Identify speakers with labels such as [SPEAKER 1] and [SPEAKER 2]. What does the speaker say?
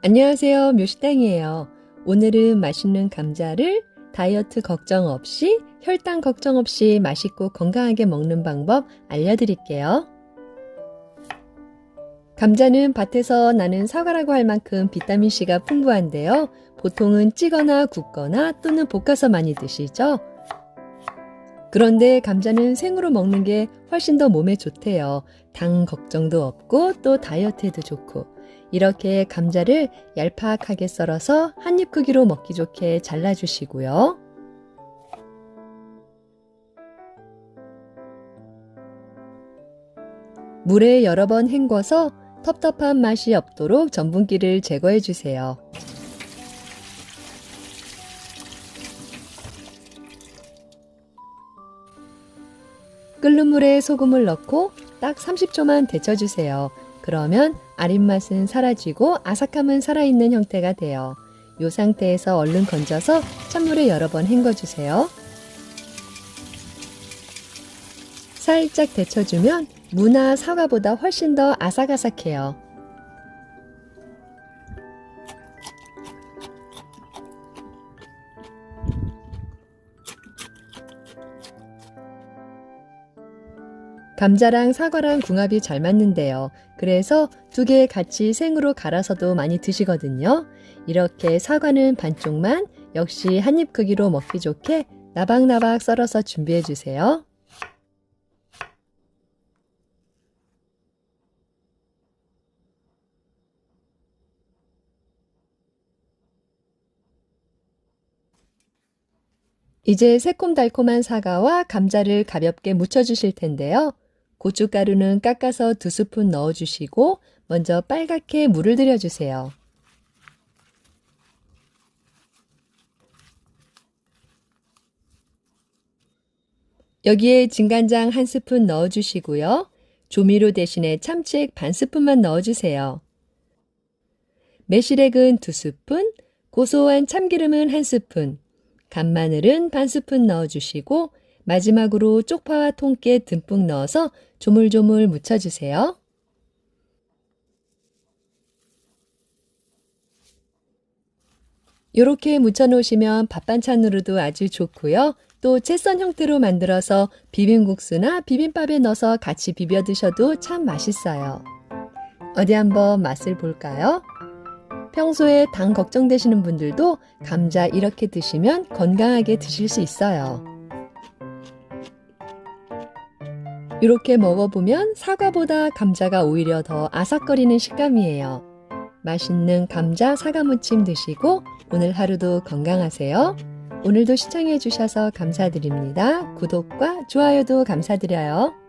[SPEAKER 1] 안녕하세요. 묘식당이에요. 오늘은 맛있는 감자를 다이어트 걱정 없이, 혈당 걱정 없이 맛있고 건강하게 먹는 방법 알려드릴게요. 감자는 밭에서 나는 사과라고 할 만큼 비타민C가 풍부한데요. 보통은 찌거나 굽거나 또는 볶아서 많이 드시죠? 그런데 감자는 생으로 먹는 게 훨씬 더 몸에 좋대요. 당 걱정도 없고 또 다이어트에도 좋고. 이렇게 감자를 얄팍하게 썰어서 한 입 크기로 먹기 좋게 잘라주시고요. 물에 여러 번 헹궈서 텁텁한 맛이 없도록 전분기를 제거해 주세요. 끓는 물에 소금을 넣고 딱 30초만 데쳐주세요. 그러면 아린맛은 사라지고 아삭함은 살아있는 형태가 돼요. 이 상태에서 얼른 건져서 찬물에 여러 번 헹궈주세요. 살짝 데쳐주면 무나 사과보다 훨씬 더 아삭아삭해요. 감자랑 사과랑 궁합이 잘 맞는데요. 그래서 두 개 같이 생으로 갈아서도 많이 드시거든요. 이렇게 사과는 반쪽만 역시 한 입 크기로 먹기 좋게 나박나박 썰어서 준비해 주세요. 이제 새콤달콤한 사과와 감자를 가볍게 무쳐 주실 텐데요. 고춧가루는 깎아서 2스푼 넣어주시고 먼저 빨갛게 물을 들여주세요. 여기에 진간장 1스푼 넣어주시고요. 조미료 대신에 참치액 반스푼만 넣어주세요. 매실액은 2스푼, 고소한 참기름은 1스푼, 간마늘은 반스푼 넣어주시고 마지막으로 쪽파와 통깨 듬뿍 넣어서 조물조물 묻혀주세요. 이렇게 묻혀놓으시면 밥반찬으로도 아주 좋고요. 또 채썬 형태로 만들어서 비빔국수나 비빔밥에 넣어서 같이 비벼 드셔도 참 맛있어요. 어디 한번 맛을 볼까요? 평소에 당 걱정되시는 분들도 감자 이렇게 드시면 건강하게 드실 수 있어요. 이렇게 먹어보면 사과보다 감자가 오히려 더 아삭거리는 식감이에요. 맛있는 감자 사과무침 드시고 오늘 하루도 건강하세요. 오늘도 시청해 주셔서 감사드립니다. 구독과 좋아요도 감사드려요.